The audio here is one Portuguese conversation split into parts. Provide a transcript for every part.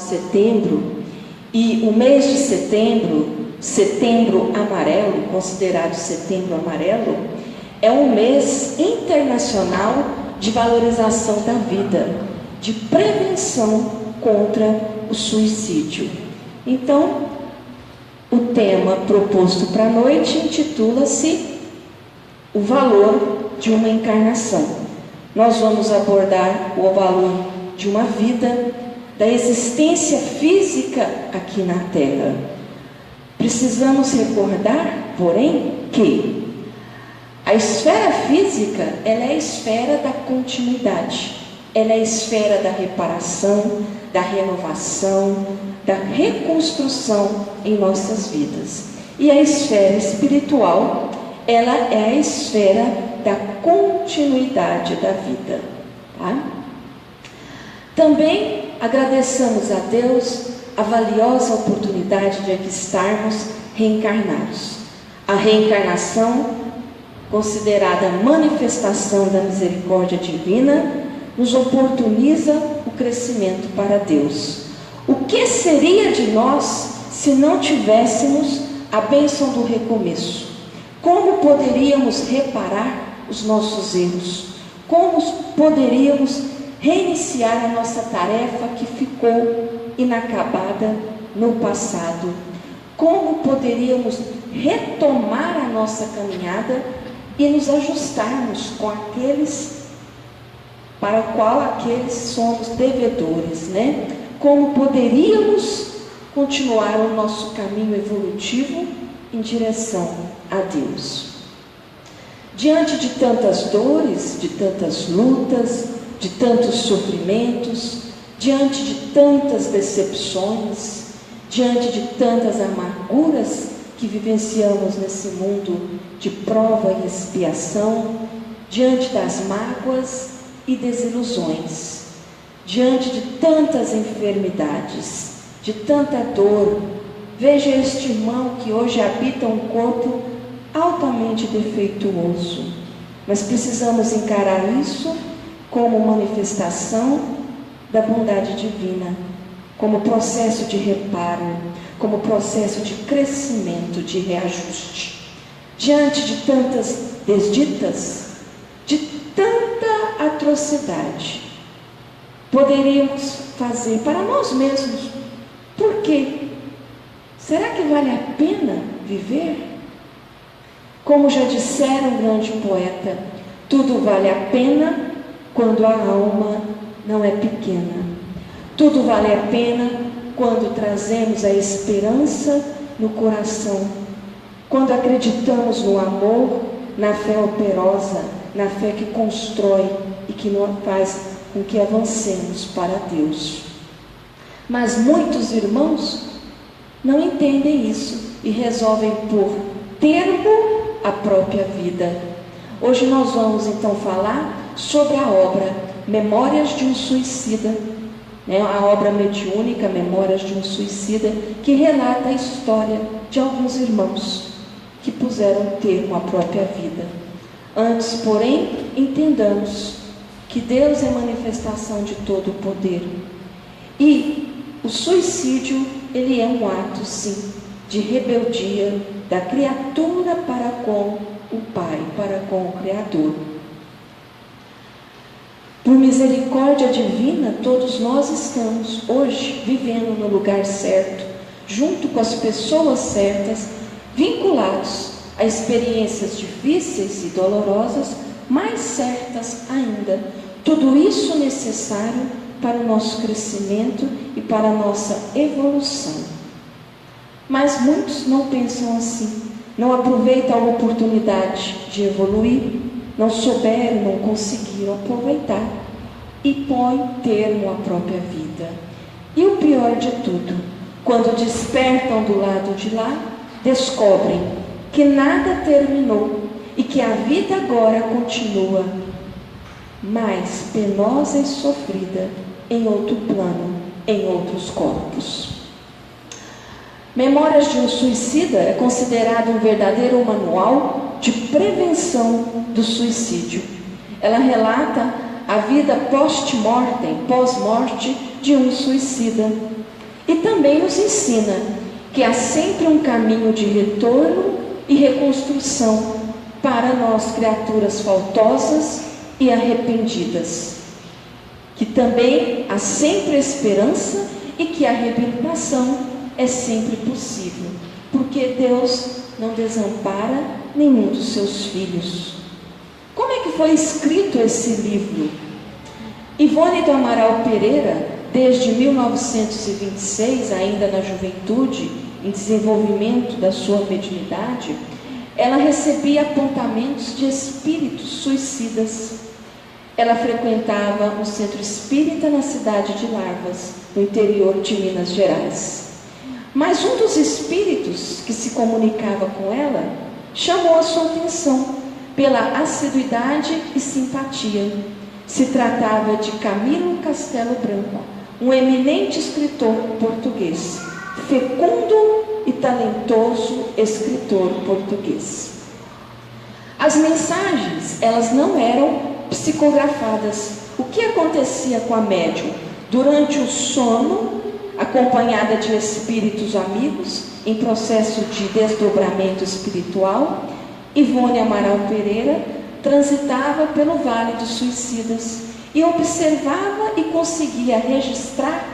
Setembro, e o mês de setembro, setembro amarelo, considerado setembro amarelo, é um mês internacional de valorização da vida, de prevenção contra o suicídio. Então, o tema proposto para a noite intitula-se O Valor de uma Encarnação. Nós vamos abordar o valor de uma vida, da existência física aqui na Terra. Precisamos recordar, porém, que a esfera física, ela é a esfera da continuidade, ela é a esfera da reparação, da renovação, da reconstrução em nossas vidas. E a esfera espiritual, ela é a esfera da continuidade da vida, tá? Também agradecemos a Deus a valiosa oportunidade de aqui estarmos reencarnados. A reencarnação, considerada manifestação da misericórdia divina, nos oportuniza o crescimento para Deus. O que seria de nós se não tivéssemos a bênção do recomeço? Como poderíamos reparar os nossos erros? Como poderíamos reiniciar a nossa tarefa que ficou inacabada no passado? Como poderíamos retomar a nossa caminhada e nos ajustarmos com aqueles para o qual aqueles somos devedores, né? Como poderíamos continuar o nosso caminho evolutivo em direção a Deus? Diante de tantas dores, de tantas lutas, de tantos sofrimentos, diante de tantas decepções, diante de tantas amarguras que vivenciamos nesse mundo de prova e expiação, diante das mágoas e desilusões, diante de tantas enfermidades, de tanta dor, veja este irmão que hoje habita um corpo altamente defeituoso, mas precisamos encarar isso como manifestação da bondade divina, como processo de reparo, como processo de crescimento, de reajuste. Diante de tantas desditas, de tanta atrocidade, poderíamos fazer para nós mesmos: por quê? Será que vale a pena viver? Como já dissera um grande poeta, tudo vale a pena quando a alma não é pequena. Tudo vale a pena quando trazemos a esperança no coração, quando acreditamos no amor, na fé operosa, na fé que constrói e que não faz com que avancemos para Deus. Mas muitos irmãos não entendem isso e resolvem pôr termo à própria vida. Hoje nós vamos então falar sobre a obra Memórias de um Suicida, a obra mediúnica Memórias de um Suicida, que relata a história de alguns irmãos que puseram termo à própria vida. Antes, porém, entendamos que Deus é manifestação de todo o poder. E o suicídio, ele é um ato, sim, de rebeldia da criatura para com o Pai, para com o Criador. Por misericórdia divina, todos nós estamos hoje vivendo no lugar certo, junto com as pessoas certas, vinculados a experiências difíceis e dolorosas, mais certas ainda. Tudo isso necessário para o nosso crescimento e para a nossa evolução. Mas muitos não pensam assim, não aproveitam a oportunidade de evoluir, não souberam, não conseguiram aproveitar e põem termo à própria vida. E o pior de tudo, quando despertam do lado de lá, descobrem que nada terminou e que a vida agora continua, mais penosa e sofrida, em outro plano, em outros corpos. Memórias de um Suicida é considerado um verdadeiro manual de prevenção do suicídio. Ela relata a vida post-mortem, pós-morte, de um suicida. E também nos ensina que há sempre um caminho de retorno e reconstrução para nós, criaturas faltosas e arrependidas. Que também há sempre esperança e que a reabilitação é sempre possível, porque Deus não desampara nenhum dos seus filhos. Como é que foi escrito esse livro? Ivone do Amaral Pereira, desde 1926, ainda na juventude, em desenvolvimento da sua mediunidade, ela recebia apontamentos de espíritos suicidas. Ela frequentava um centro espírita na cidade de Larvas, no interior de Minas Gerais. Mas um dos espíritos que se comunicava com ela chamou a sua atenção pela assiduidade e simpatia. Se tratava de Camilo Castelo Branco, um eminente escritor português, fecundo e talentoso escritor português. As mensagens, elas não eram psicografadas. O que acontecia com a médium? Durante o sono, acompanhada de espíritos amigos, em processo de desdobramento espiritual, Ivone Amaral Pereira transitava pelo Vale dos Suicidas e observava e conseguia registrar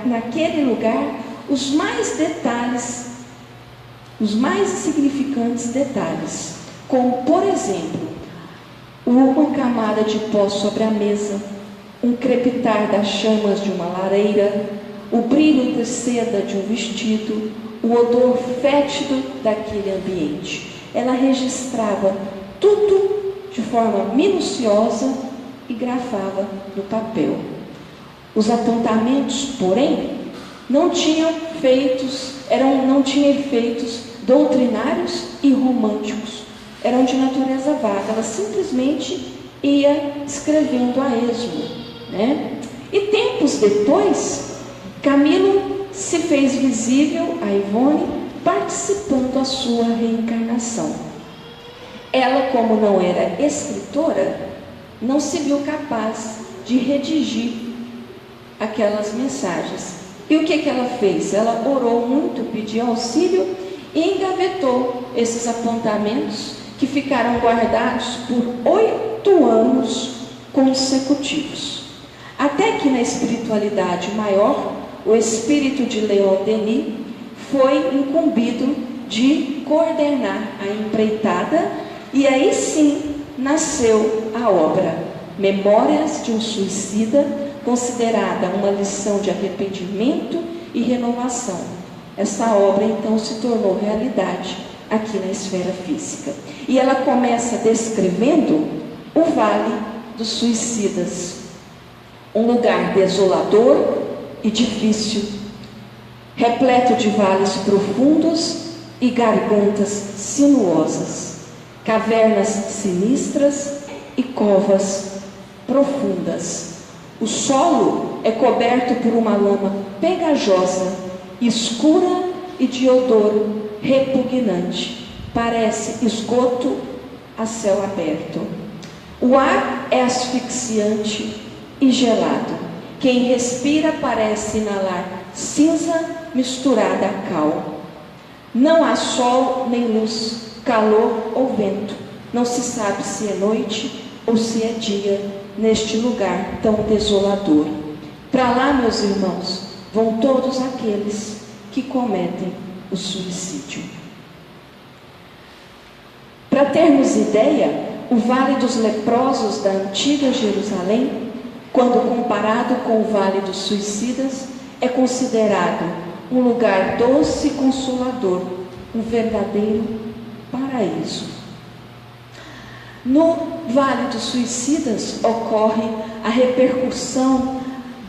naquele lugar os mais significantes detalhes, como, por exemplo, uma camada de pó sobre a mesa, um crepitar das chamas de uma lareira, o brilho de seda de um vestido, o odor fétido daquele ambiente. Ela registrava tudo de forma minuciosa e grafava no papel. Os apontamentos, porém, não tinham efeitos doutrinários e românticos. Eram de natureza vaga. Ela simplesmente ia escrevendo a esmo, né? E tempos depois, Camilo se fez visível a Ivone, participando da sua reencarnação. Ela, como não era escritora, não se viu capaz de redigir aquelas mensagens. E o que ela fez? Ela orou muito, pediu auxílio e engavetou esses apontamentos que ficaram guardados por 8 anos consecutivos. Até que na espiritualidade maior, o espírito de Leon Denis foi incumbido de coordenar a empreitada, e aí sim nasceu a obra Memórias de um Suicida, considerada uma lição de arrependimento e renovação. Essa obra então se tornou realidade aqui na esfera física. E ela começa descrevendo o Vale dos Suicidas, um lugar desolador e difícil, repleto de vales profundos e gargantas sinuosas, cavernas sinistras e covas profundas. O solo é coberto por uma lama pegajosa, escura e de odor repugnante. Parece esgoto a céu aberto. O ar é asfixiante e gelado. Quem respira parece inalar cinza misturada a cal. Não há sol nem luz, calor ou vento. Não se sabe se é noite ou se é dia neste lugar tão desolador. Para lá, meus irmãos, vão todos aqueles que cometem o suicídio. Para termos ideia, o Vale dos Leprosos da antiga Jerusalém, quando comparado com o Vale dos Suicidas, é considerado um lugar doce e consolador, um verdadeiro paraíso. No Vale dos Suicidas ocorre a repercussão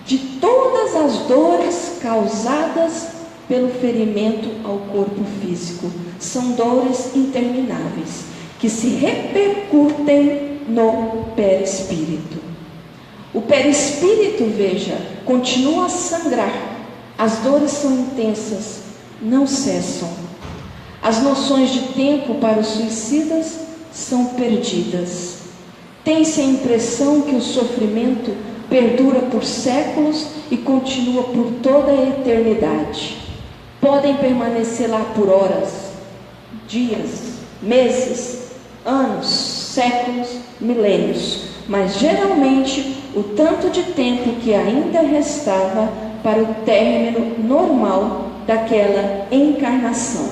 de todas as dores causadas pelo ferimento ao corpo físico. São dores intermináveis que se repercutem no perispírito. O perispírito, veja, continua a sangrar. As dores são intensas, não cessam. As noções de tempo para os suicidas são perdidas. Tem-se a impressão que o sofrimento perdura por séculos e continua por toda a eternidade. Podem permanecer lá por horas, dias, meses, anos, séculos, milênios, mas geralmente o tanto de tempo que ainda restava para o término normal daquela encarnação.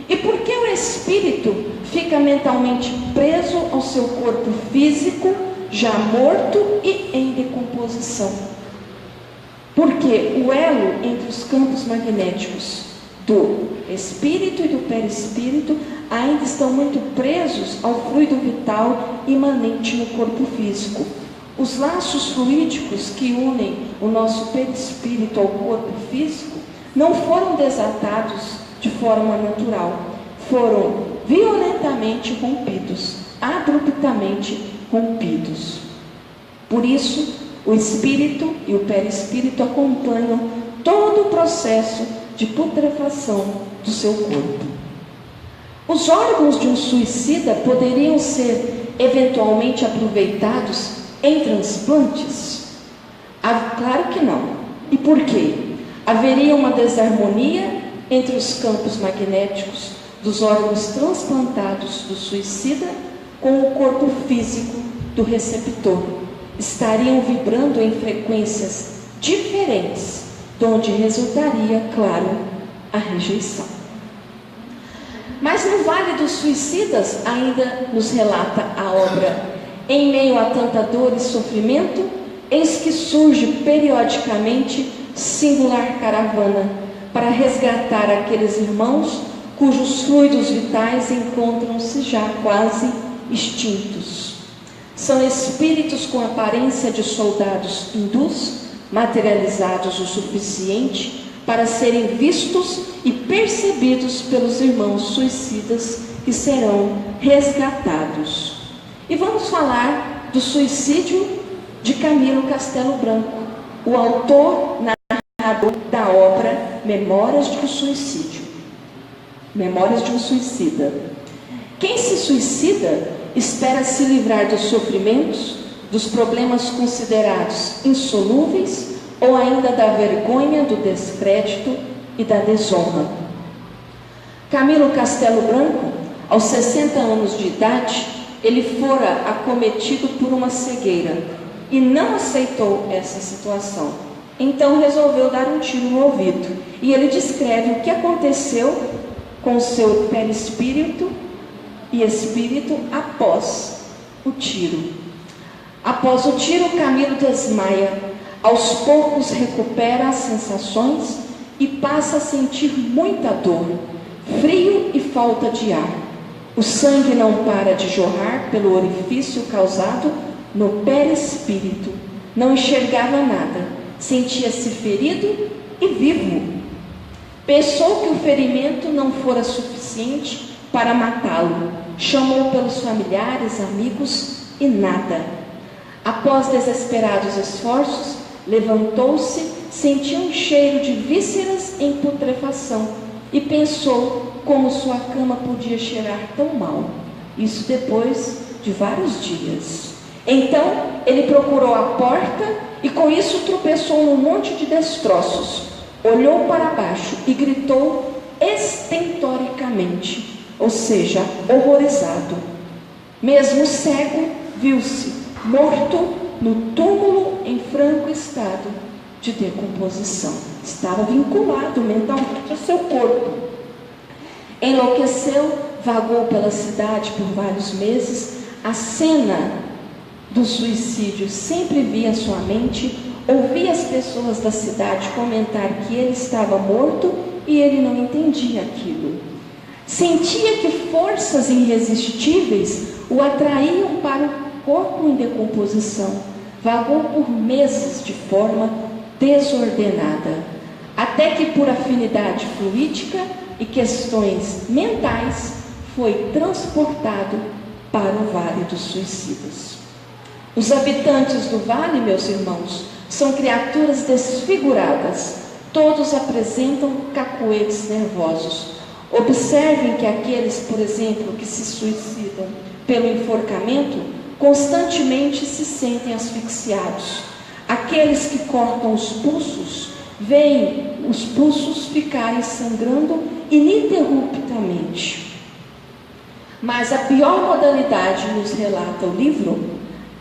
E por que o espírito fica mentalmente preso ao seu corpo físico, já morto e em decomposição? Porque o elo entre os campos magnéticos do espírito e do perispírito ainda estão muito presos ao fluido vital imanente no corpo físico. Os laços fluídicos que unem o nosso perispírito ao corpo físico não foram desatados de forma natural, foram violentamente rompidos, abruptamente rompidos. Por isso, o espírito e o perispírito acompanham todo o processo de putrefação do seu corpo. Os órgãos de um suicida poderiam ser eventualmente aproveitados em transplantes? Claro que não. E por quê? Haveria uma desarmonia entre os campos magnéticos dos órgãos transplantados do suicida com o corpo físico do receptor. Estariam vibrando em frequências diferentes, de onde resultaria, claro, a rejeição. Mas no Vale dos Suicidas ainda nos relata a obra: em meio a tanta dor e sofrimento, eis que surge periodicamente singular caravana para resgatar aqueles irmãos cujos fluidos vitais encontram-se já quase extintos. São espíritos com aparência de soldados hindus, materializados o suficiente para serem vistos e percebidos pelos irmãos suicidas que serão resgatados. E vamos falar do suicídio de Camilo Castelo Branco, o autor narrador da obra Memórias de um Suicídio. Memórias de um Suicida. Quem se suicida espera se livrar dos sofrimentos, dos problemas considerados insolúveis ou ainda da vergonha, do descrédito e da desonra. Camilo Castelo Branco, aos 60 anos de idade, ele fora acometido por uma cegueira e não aceitou essa situação. Então resolveu dar um tiro no ouvido. E ele descreve o que aconteceu com o seu perispírito e espírito após o tiro. Após o tiro, Camilo desmaia. Aos poucos recupera as sensações e passa a sentir muita dor, frio e falta de ar. O sangue não para de jorrar pelo orifício causado no perispírito. Não enxergava nada, sentia-se ferido e vivo. Pensou que o ferimento não fora suficiente para matá-lo. Chamou pelos familiares, amigos e nada. Após desesperados esforços, levantou-se, sentiu um cheiro de vísceras em putrefação e pensou como sua cama podia cheirar tão mal. Isso depois de vários dias. Então ele procurou a porta e com isso tropeçou num monte de destroços. Olhou para baixo e gritou estentoricamente, ou seja, horrorizado. Mesmo cego, viu-se morto no túmulo em franco estado de decomposição. Estava vinculado mentalmente ao seu corpo. Enlouqueceu, vagou pela cidade por vários meses. A cena do suicídio sempre via sua mente, ouvia as pessoas da cidade comentar que ele estava morto e ele não entendia aquilo. Sentia que forças irresistíveis o atraíam para o corpo em decomposição. Vagou por meses de forma desordenada, até que por afinidade fluídica e questões mentais foi transportado para o Vale dos Suicidas. Os habitantes do vale, meus irmãos, são criaturas desfiguradas. Todos apresentam cacoetes nervosos. Observem que aqueles, por exemplo, que se suicidam pelo enforcamento, constantemente se sentem asfixiados. Aqueles que cortam os pulsos, veem os pulsos ficarem sangrando ininterruptamente. Mas a pior modalidade, nos relata o livro,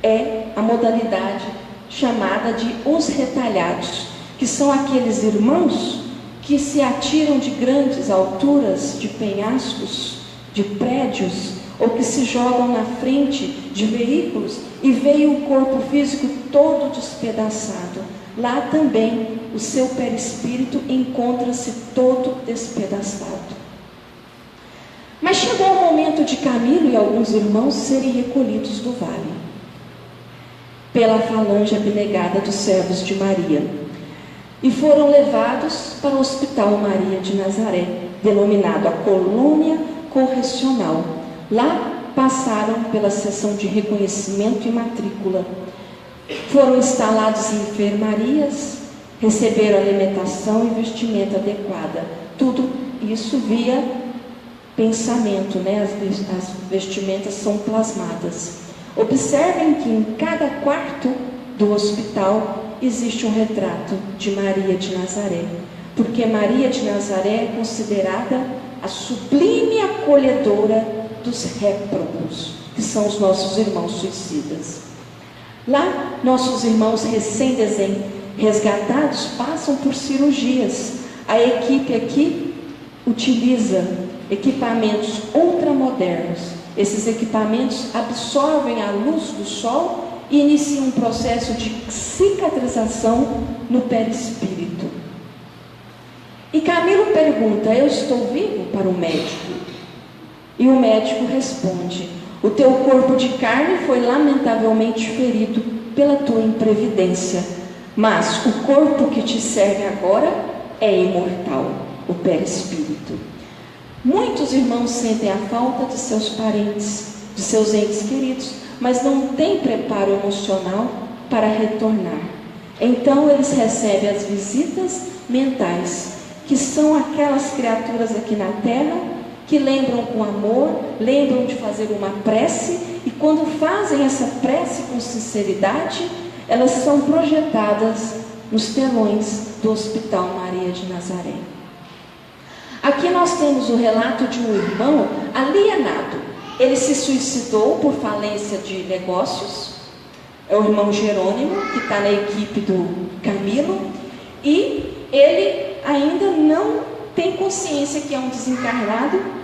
é a modalidade chamada de os retalhados, que são aqueles irmãos que se atiram de grandes alturas, de penhascos, de prédios, ou que se jogam na frente de veículos e veem o corpo físico todo despedaçado. Lá também o seu perispírito encontra-se todo despedaçado. Mas chegou o momento de Camilo e alguns irmãos serem recolhidos do vale pela falange abnegada dos servos de Maria, e foram levados para o Hospital Maria de Nazaré, denominado a Colônia Correcional. Lá passaram pela sessão de reconhecimento e matrícula. Foram instalados em enfermarias, receberam alimentação e vestimenta adequada. Tudo isso via pensamento, né? As vestimentas são plasmadas. Observem que em cada quarto do hospital existe um retrato de Maria de Nazaré, porque Maria de Nazaré é considerada a sublime acolhedora dos réprobos, que são os nossos irmãos suicidas. Lá, nossos irmãos recém-resgatados passam por cirurgias. A equipe aqui utiliza equipamentos ultramodernos. Esses equipamentos absorvem a luz do sol e iniciam um processo de cicatrização no perispírito. E Camilo pergunta: eu estou vivo? Para o médico. E o médico responde: o teu corpo de carne foi lamentavelmente ferido pela tua imprevidência, mas o corpo que te serve agora é imortal, o perispírito. Muitos irmãos sentem a falta de seus parentes, de seus entes queridos, mas não têm preparo emocional para retornar. Então eles recebem as visitas mentais, que são aquelas criaturas aqui na terra que lembram com amor, lembram de fazer uma prece, e quando fazem essa prece com sinceridade, elas são projetadas nos telões do Hospital Maria de Nazaré. Aqui nós temos o relato de um irmão alienado. Ele se suicidou por falência de negócios. É o irmão Jerônimo, que está na equipe do Camilo, e ele ainda não tem consciência que é um desencarnado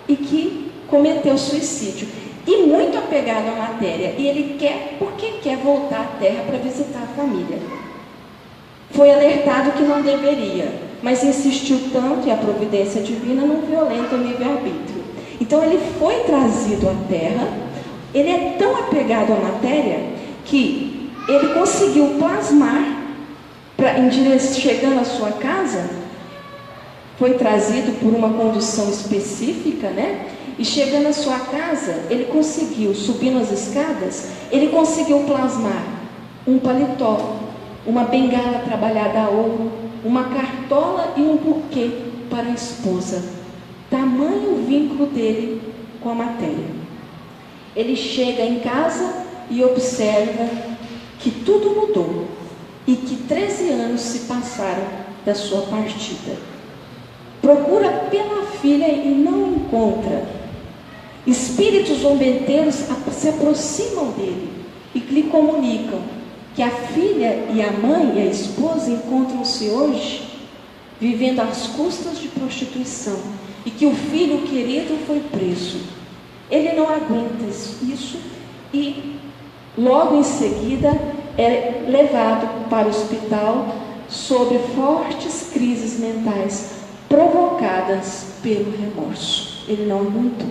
e que cometeu suicídio. E muito apegado à matéria. E ele quer, porque quer voltar à Terra para visitar a família. Foi alertado que não deveria, mas insistiu tanto, e a providência divina não violenta o livre-arbítrio. Então ele foi trazido à Terra. Ele é tão apegado à matéria que ele conseguiu plasmar, chegando à sua casa, foi trazido por uma condução específica, né? E chegando à sua casa, ele conseguiu, subindo as escadas, ele conseguiu plasmar um paletó, uma bengala trabalhada a ouro, uma cartola e um buquê para a esposa. Tamanho o vínculo dele com a matéria. Ele chega em casa e observa que tudo mudou e que 13 anos se passaram da sua partida. Procura pela filha e não encontra. Espíritos zombeteiros se aproximam dele e lhe comunicam que a filha e a mãe e a esposa encontram-se hoje vivendo às custas de prostituição e que o filho querido foi preso. Ele não aguenta isso e logo em seguida é levado para o hospital sob fortes crises mentais provocadas pelo remorso. Ele não aguentou.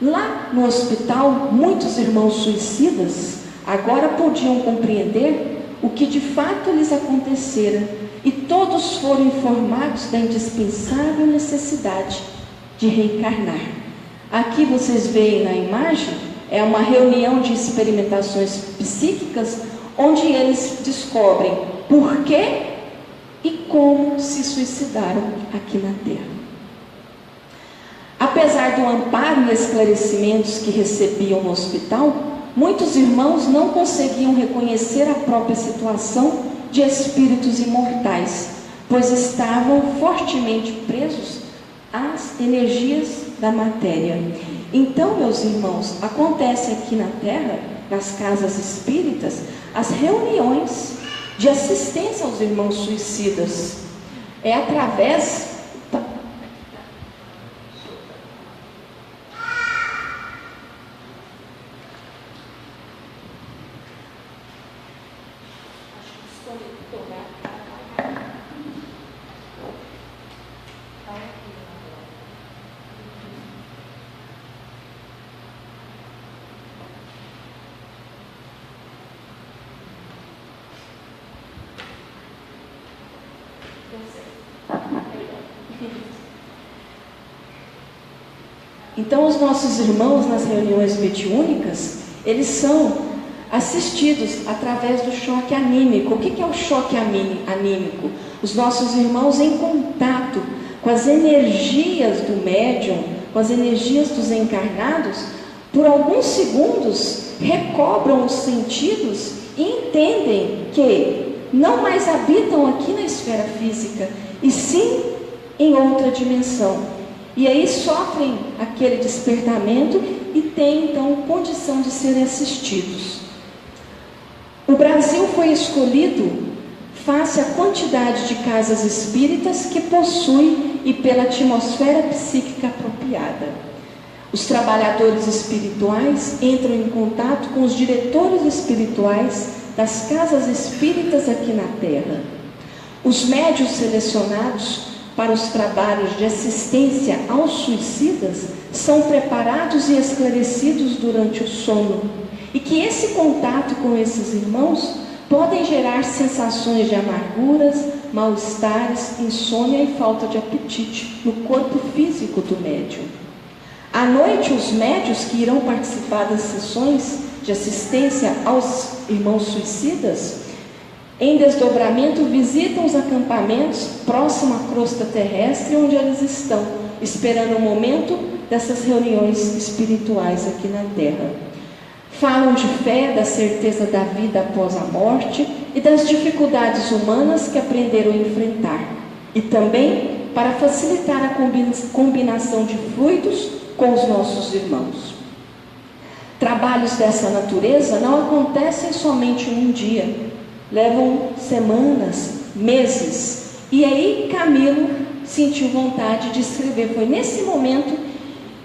Lá no hospital, muitos irmãos suicidas agora podiam compreender o que de fato lhes acontecera, e todos foram informados da indispensável necessidade de reencarnar. Aqui vocês veem na imagem, é uma reunião de experimentações psíquicas, onde eles descobrem por que e como se suicidaram aqui na Terra. Apesar do amparo e esclarecimentos que recebiam no hospital, muitos irmãos não conseguiam reconhecer a própria situação de espíritos imortais, pois estavam fortemente presos às energias da matéria. Então, meus irmãos, acontece aqui na Terra, nas casas espíritas, as reuniões de assistência aos irmãos suicidas. É através Então, os nossos irmãos nas reuniões mediúnicas, eles são assistidos através do choque anímico. O que é o choque anímico? Os nossos irmãos em contato com as energias do médium, com as energias dos encarnados, por alguns segundos recobram os sentidos e entendem que não mais habitam aqui na esfera física, e sim em outra dimensão. E aí sofrem aquele despertamento e têm então condição de serem assistidos. O Brasil foi escolhido face à quantidade de casas espíritas que possui e pela atmosfera psíquica apropriada. Os trabalhadores espirituais entram em contato com os diretores espirituais das casas espíritas aqui na Terra. Os médiuns selecionados para os trabalhos de assistência aos suicidas são preparados e esclarecidos durante o sono, e que esse contato com esses irmãos podem gerar sensações de amarguras, mal-estares, insônia e falta de apetite no corpo físico do médium. À noite, os médiuns que irão participar das sessões de assistência aos irmãos suicidas, em desdobramento, visitam os acampamentos próximo à crosta terrestre onde eles estão, esperando o momento dessas reuniões espirituais aqui na Terra. Falam de fé, da certeza da vida após a morte e das dificuldades humanas que aprenderam a enfrentar. E também para facilitar a combinação de fluidos com os nossos irmãos. Trabalhos dessa natureza não acontecem somente em um dia. Levam semanas, meses. E aí Camilo sentiu vontade de escrever. Foi nesse momento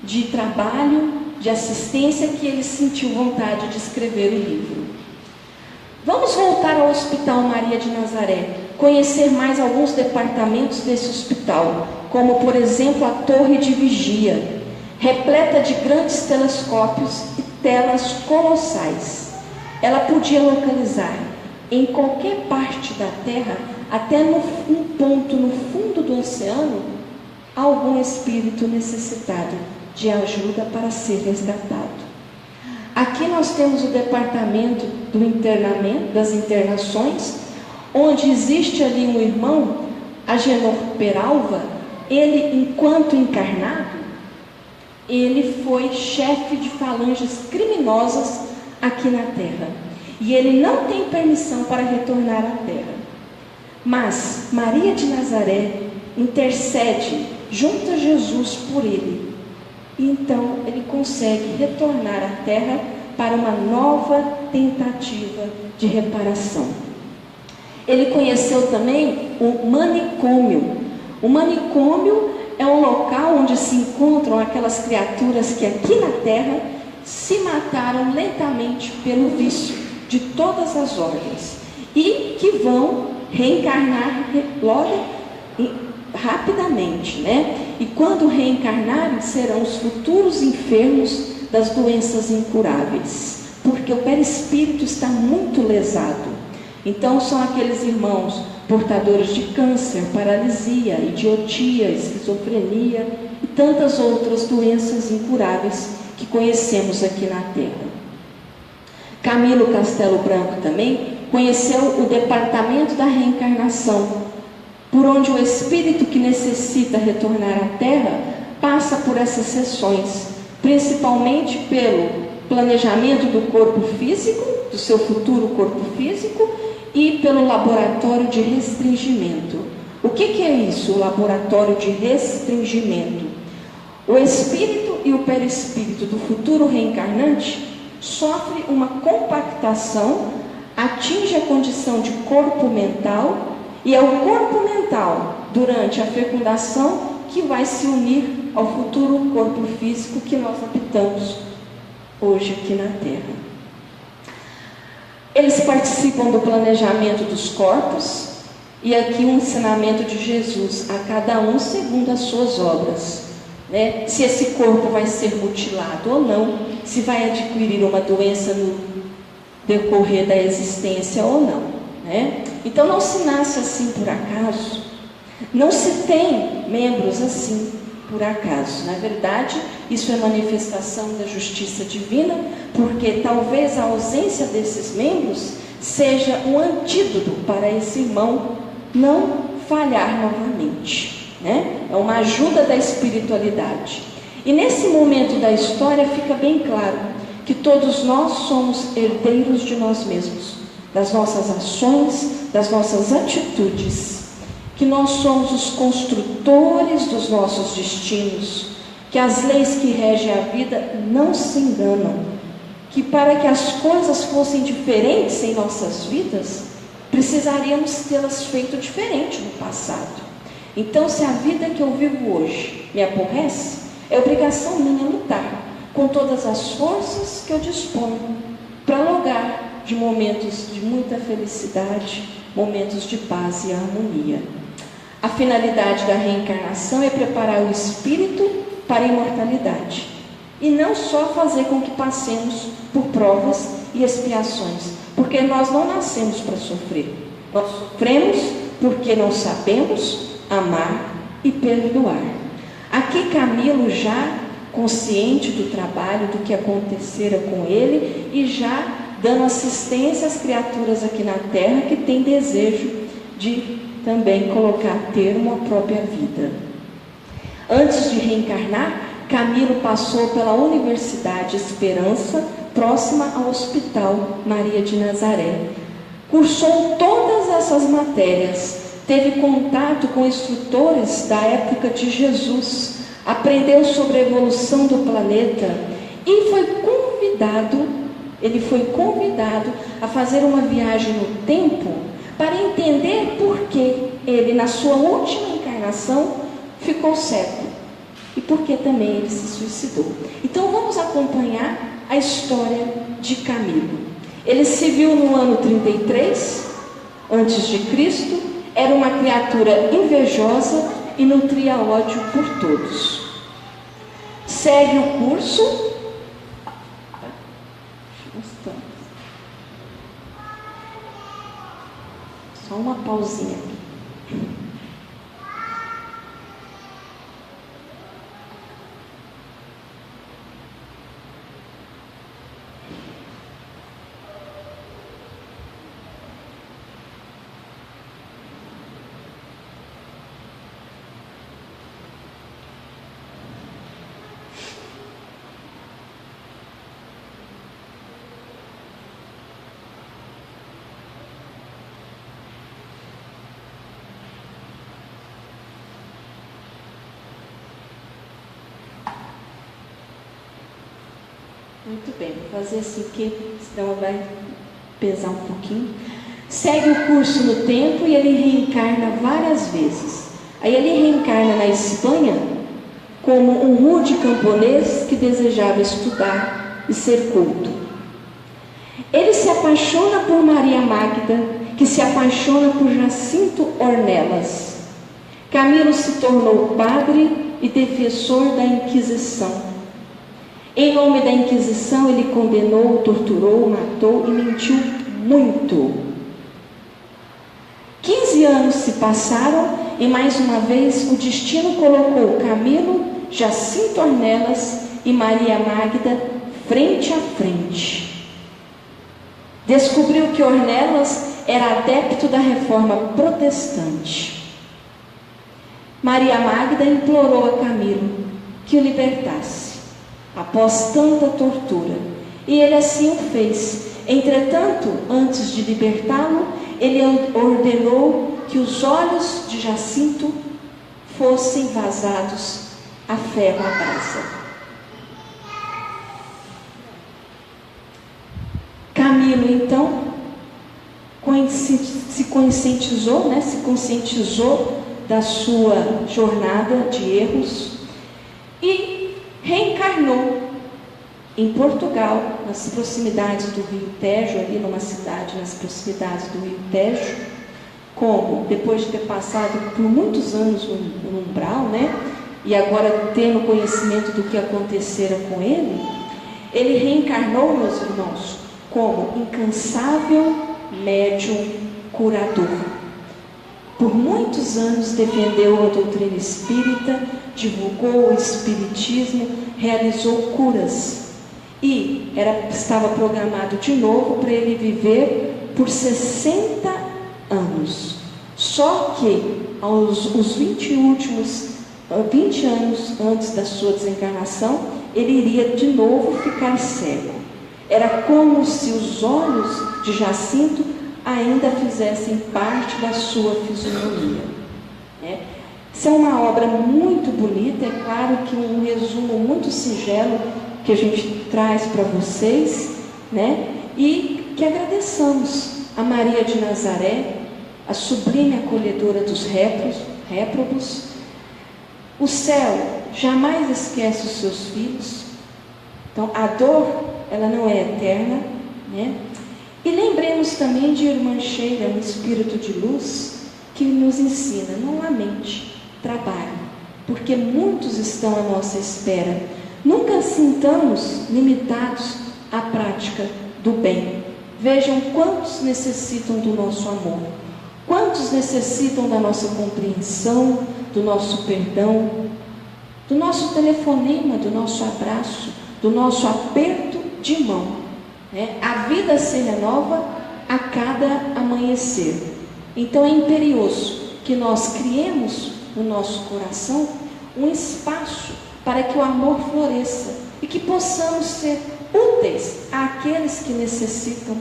de trabalho, de assistência, que ele sentiu vontade de escrever o livro. Vamos voltar ao Hospital Maria de Nazaré, conhecer mais alguns departamentos desse hospital, como por exemplo a Torre de Vigia, repleta de grandes telescópios e telas colossais. Ela podia localizar em qualquer parte da Terra, até um ponto no fundo do oceano, algum espírito necessitado de ajuda para ser resgatado. Aqui nós temos o departamento do internamento, das internações, onde existe ali um irmão, Agenor Peralva. Ele, enquanto encarnado, ele foi chefe de falanges criminosas aqui na Terra. E ele não tem permissão para retornar à Terra. Mas Maria de Nazaré intercede junto a Jesus por ele. E então ele consegue retornar à Terra para uma nova tentativa de reparação. Ele conheceu também o manicômio. O manicômio é um local onde se encontram aquelas criaturas que aqui na Terra se mataram lentamente pelo vício de todas as ordens e que vão reencarnar logo rapidamente, né? E quando reencarnarem, serão os futuros enfermos das doenças incuráveis, porque o perispírito está muito lesado. Então são aqueles irmãos portadores de câncer, paralisia, idiotia, esquizofrenia e tantas outras doenças incuráveis que conhecemos aqui na Terra. Camilo Castelo Branco também conheceu o departamento da reencarnação, por onde o espírito que necessita retornar à Terra passa por essas sessões, principalmente pelo planejamento do corpo físico, do seu futuro corpo físico, e pelo laboratório de restringimento. O que é isso, o laboratório de restringimento? O espírito e o perispírito do futuro reencarnante sofre uma compactação, atinge a condição de corpo mental, e é o corpo mental, durante a fecundação, que vai se unir ao futuro corpo físico que nós habitamos hoje aqui na Terra. Eles participam do planejamento dos corpos, e aqui um ensinamento de Jesus, a cada um segundo as suas obras, né? Se esse corpo vai ser mutilado ou não, se vai adquirir uma doença no decorrer da existência ou não, né? Então não se nasce assim por acaso, não se tem membros assim por acaso. Na verdade, isso é manifestação da justiça divina, porque talvez a ausência desses membros seja um antídoto para esse irmão não falhar novamente, né? É uma ajuda da espiritualidade. E nesse momento da história fica bem claro que todos nós somos herdeiros de nós mesmos, das nossas ações, das nossas atitudes, que nós somos os construtores dos nossos destinos, que as leis que regem a vida não se enganam, que para que as coisas fossem diferentes em nossas vidas, precisaríamos tê-las feito diferente no passado. Então, se a vida que eu vivo hoje me aborrece, é obrigação minha lutar com todas as forças que eu disponho para lograr de momentos de muita felicidade, momentos de paz e harmonia. A finalidade da reencarnação é preparar o espírito para a imortalidade, e não só fazer com que passemos por provas e expiações, porque nós não nascemos para sofrer. Nós sofremos porque não sabemos amar e perdoar. Aqui Camilo, já consciente do trabalho, do que acontecera com ele, e já dando assistência às criaturas aqui na Terra que têm desejo de também colocar termo à própria vida. Antes de reencarnar, Camilo passou pela Universidade Esperança, próxima ao Hospital Maria de Nazaré. Cursou todas essas matérias, teve contato com instrutores da época de Jesus, aprendeu sobre a evolução do planeta e ele foi convidado a fazer uma viagem no tempo para entender por que ele, na sua última encarnação, ficou cego e por que também ele se suicidou. Então vamos acompanhar a história de Camilo. Ele se viu no ano 33 antes de Cristo, era uma criatura invejosa e nutria ódio por todos. Segue o curso. Só uma pausinha aqui. Muito bem, vou fazer assim, porque senão vai pesar um pouquinho. Segue o curso no tempo e ele reencarna várias vezes. Aí ele reencarna na Espanha como um rude camponês que desejava estudar e ser culto. Ele se apaixona por Maria Magda, que se apaixona por Jacinto Ornelas. Camilo se tornou padre e defensor da Inquisição. Em nome da Inquisição, ele condenou, torturou, matou e mentiu muito. 15 anos se passaram e, mais uma vez, o destino colocou Camilo, Jacinto Ornelas e Maria Magda frente a frente. Descobriu que Ornelas era adepto da reforma protestante. Maria Magda implorou a Camilo que o libertasse. Após tanta tortura, E ele assim o fez. Entretanto, antes de libertá-lo, ele ordenou que os olhos de Jacinto fossem vazados a ferro à brasa. Camilo, então, se conscientizou da sua jornada de erros e reencarnou em Portugal, nas proximidades do Rio Tejo, ali numa cidade nas proximidades do Rio Tejo, como, depois de ter passado por muitos anos no umbral, e agora tendo conhecimento do que acontecera com ele reencarnou, meus irmãos, como incansável médium curador. Por muitos anos defendeu a doutrina espírita, divulgou o espiritismo, realizou curas e estava programado de novo para ele viver por 60 anos. Só que os 20 anos antes da sua desencarnação, ele iria de novo ficar cego. Era como se os olhos de Jacinto ainda fizessem parte da sua fisionomia. Isso é uma obra muito bonita, é claro que um resumo muito singelo que a gente traz para vocês, e que agradeçamos a Maria de Nazaré, a sublime acolhedora dos réprobos. O céu jamais esquece os seus filhos, então a dor, ela não é eterna, E lembremos também de Irmã Sheila, no Espírito de Luz, que nos ensina: não lamente, trabalhe, porque muitos estão à nossa espera. Nunca sintamos limitados à prática do bem. Vejam quantos necessitam do nosso amor, quantos necessitam da nossa compreensão, do nosso perdão, do nosso telefonema, do nosso abraço, do nosso aperto de mão. A vida se renova a cada amanhecer. Então é imperioso que nós criemos no nosso coração um espaço para que o amor floresça e que possamos ser úteis àqueles que necessitam,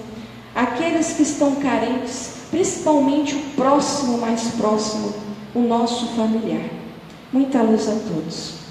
àqueles que estão carentes, principalmente o próximo, mais próximo, o nosso familiar. Muita luz a todos.